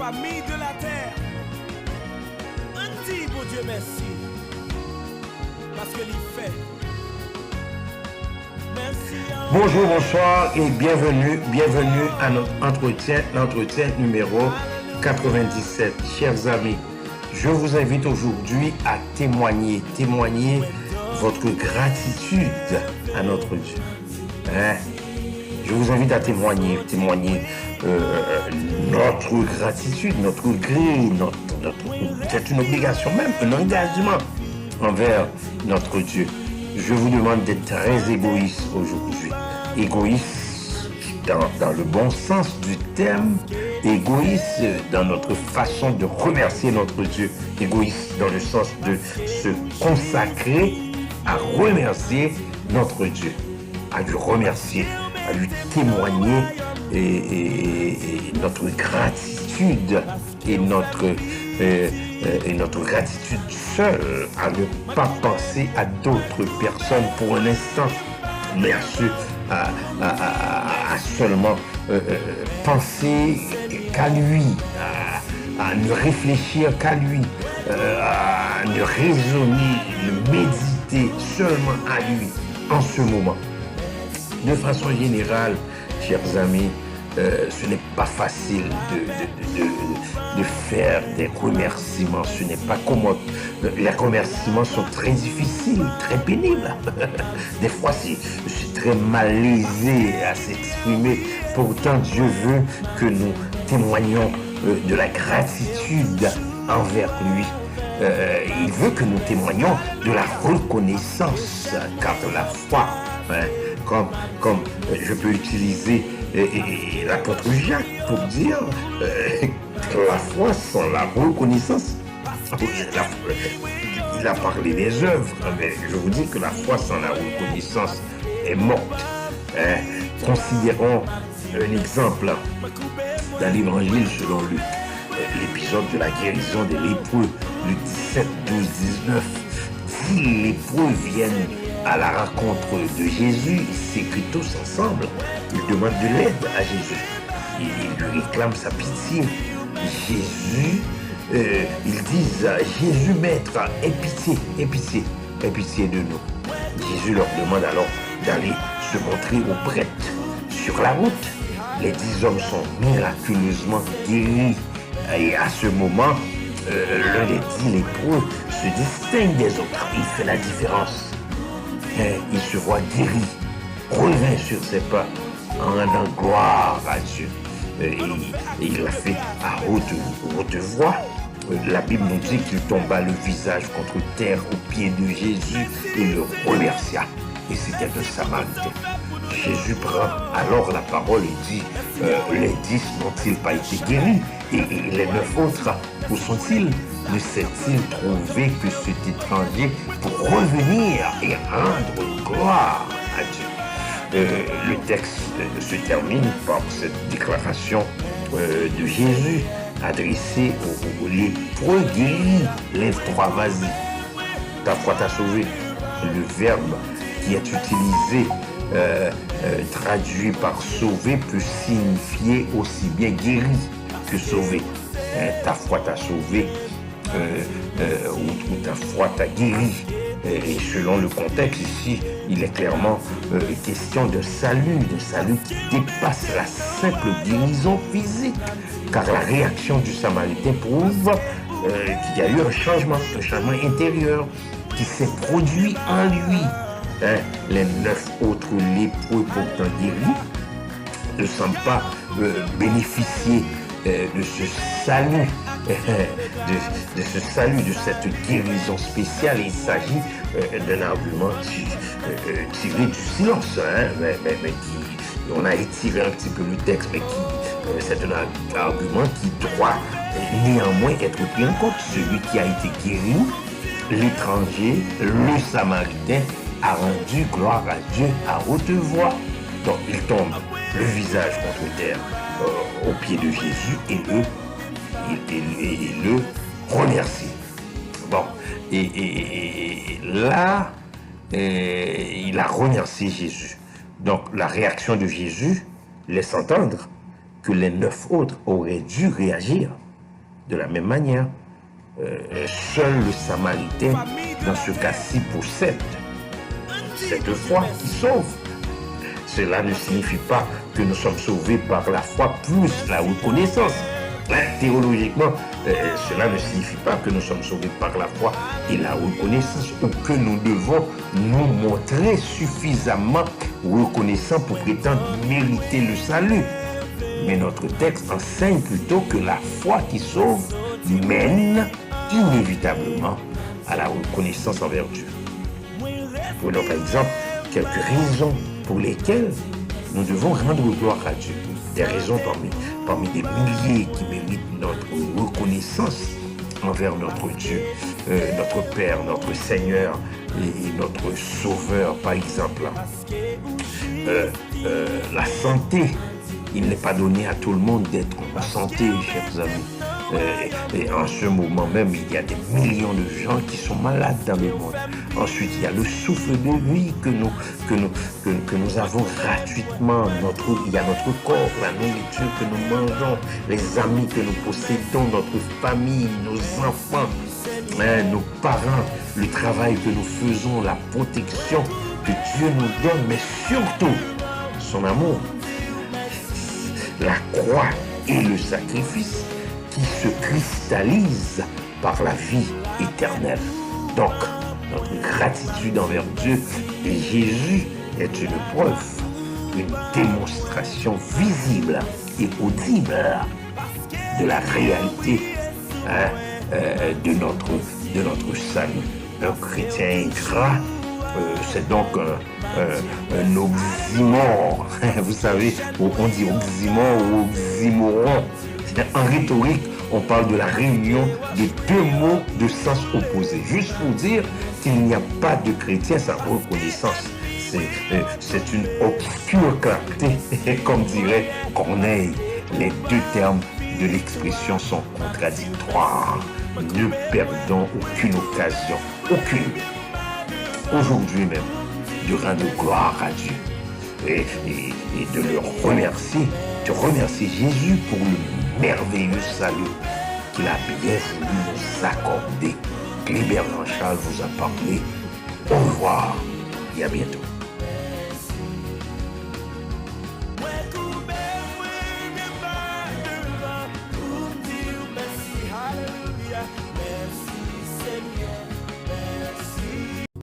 famille de la terre. On dit, bon Dieu, merci. Parce que l'il fait. Merci. Bonjour, bonsoir et bienvenue à notre l'entretien numéro 97. Chers amis, je vous invite aujourd'hui à témoigner votre gratitude à notre Dieu. Je vous invite à témoigner notre gratitude, notre gré, c'est une obligation même, un engagement envers notre Dieu. Je vous demande d'être très égoïste aujourd'hui. Égoïste dans le bon sens du terme, égoïste dans notre façon de remercier notre Dieu, égoïste dans le sens de se consacrer à remercier notre Dieu, à lui remercier, à lui témoigner et notre gratitude et notre gratitude seule, à ne pas penser à d'autres personnes pour un instant, mais à seulement penser qu'à lui, à ne réfléchir qu'à lui, à ne raisonner, ne méditer seulement à lui en ce moment. De façon générale, chers amis, ce n'est pas facile de faire des remerciements. Ce n'est pas commode. Les remerciements sont très difficiles, très pénibles. Des fois, c'est très malaisé à s'exprimer. Pourtant, Dieu veut que nous témoignions de la gratitude envers lui. Il veut que nous témoignions de la reconnaissance, car la foi, comme je peux utiliser l'apôtre Jacques pour dire que la foi sans la reconnaissance, il a parlé des œuvres, mais je vous dis que la foi sans la reconnaissance est morte. Considérons un exemple dans l'évangile selon Luc, l'épisode de la guérison des lépreux, Luc 17, 12, 19. 10 lépreux viennent à la rencontre de Jésus, ils s'écrient tous ensemble, ils demandent de l'aide à Jésus, ils lui réclament sa pitié. Jésus, ils disent, Jésus maître, aie pitié de nous. Jésus leur demande alors d'aller se montrer aux prêtres. Sur la route, les 10 hommes sont miraculeusement guéris. Et à ce moment, l'un des 10 lépreux se distingue des autres, il fait la différence. Il se voit guéri, revient sur ses pas en rendant gloire à Dieu. Et il l'a fait à haute voix. La Bible nous dit qu'il tomba le visage contre terre aux pieds de Jésus et le remercia. Et c'était un Samaritain. Jésus prend alors la parole et dit, les 10 n'ont-ils pas été guéris? Et les 9 autres, où sont-ils? Ne s'est-il trouvé que cet étranger pour revenir et rendre gloire à Dieu? Le texte se termine par cette déclaration de Jésus adressée aux lépreux guéris. Lève-toi, vas-y. Ta foi t'a sauvé. Le verbe qui est utilisé, traduit par sauver, peut signifier aussi bien guéri que sauvé. Ta foi t'a sauvé. Ou ta foi t'a guéri. Et selon le contexte ici, il est clairement question de salut qui dépasse la simple guérison physique, car la réaction du Samaritain prouve qu'il y a eu un changement intérieur qui s'est produit en lui. Les 9 autres lépreux pourtant guéris ne semblent pas bénéficier de ce salut, de cette guérison spéciale. Il s'agit d'un argument tiré du silence, mais qui, on a étiré un petit peu le texte, mais c'est un argument qui doit néanmoins être pris en compte. Celui qui a été guéri, l'étranger, le Samaritain, a rendu gloire à Dieu à haute voix. Donc il tombe le visage contre terre aux pieds de Jésus et le remercie. Bon, et là, il a remercié Jésus. Donc la réaction de Jésus laisse entendre que les 9 autres auraient dû réagir. De la même manière, seul le Samaritain, dans ce cas-ci, possède cette foi qui sauve. Cela ne signifie pas que nous sommes sauvés par la foi plus la reconnaissance. Théologiquement, cela ne signifie pas que nous sommes sauvés par la foi et la reconnaissance ou que nous devons nous montrer suffisamment reconnaissants pour prétendre mériter le salut. Mais notre texte enseigne plutôt que la foi qui sauve mène inévitablement à la reconnaissance envers Dieu. Prenons par exemple quelques raisons pour lesquelles nous devons rendre gloire à Dieu. Des raisons parmi des milliers qui méritent notre reconnaissance envers notre Dieu, notre Père, notre Seigneur et notre Sauveur, par exemple. La santé. Il n'est pas donné à tout le monde d'être en santé, chers amis. Et en ce moment même, il y a des millions de gens qui sont malades dans le monde. Ensuite, il y a le souffle de vie que nous avons gratuitement. Il y a notre corps, la nourriture que nous mangeons, les amis que nous possédons, notre famille, nos enfants, nos parents, le travail que nous faisons, la protection que Dieu nous donne, mais surtout son amour. La croix et le sacrifice qui se cristallisent par la vie éternelle. Donc, notre gratitude envers Dieu et Jésus est une preuve, une démonstration visible et audible de la réalité de notre salut. Un chrétien ingrat, c'est donc un oxymore. Vous savez, on dit oxymore ou oxymoron. En rhétorique, on parle de la réunion de deux mots de sens opposés. Juste pour dire qu'il n'y a pas de chrétien sans reconnaissance. C'est une obscure clarté. Comme dirait Corneille, les deux termes de l'expression sont contradictoires. Ne perdons aucune occasion, aucune. Aujourd'hui même, de rendre gloire à Dieu et de le remercier, de remercier Jésus pour le merveilleux salut qu'il a bien voulu nous accorder. Clébert Jean-Charles vous a parlé. Au revoir et à bientôt.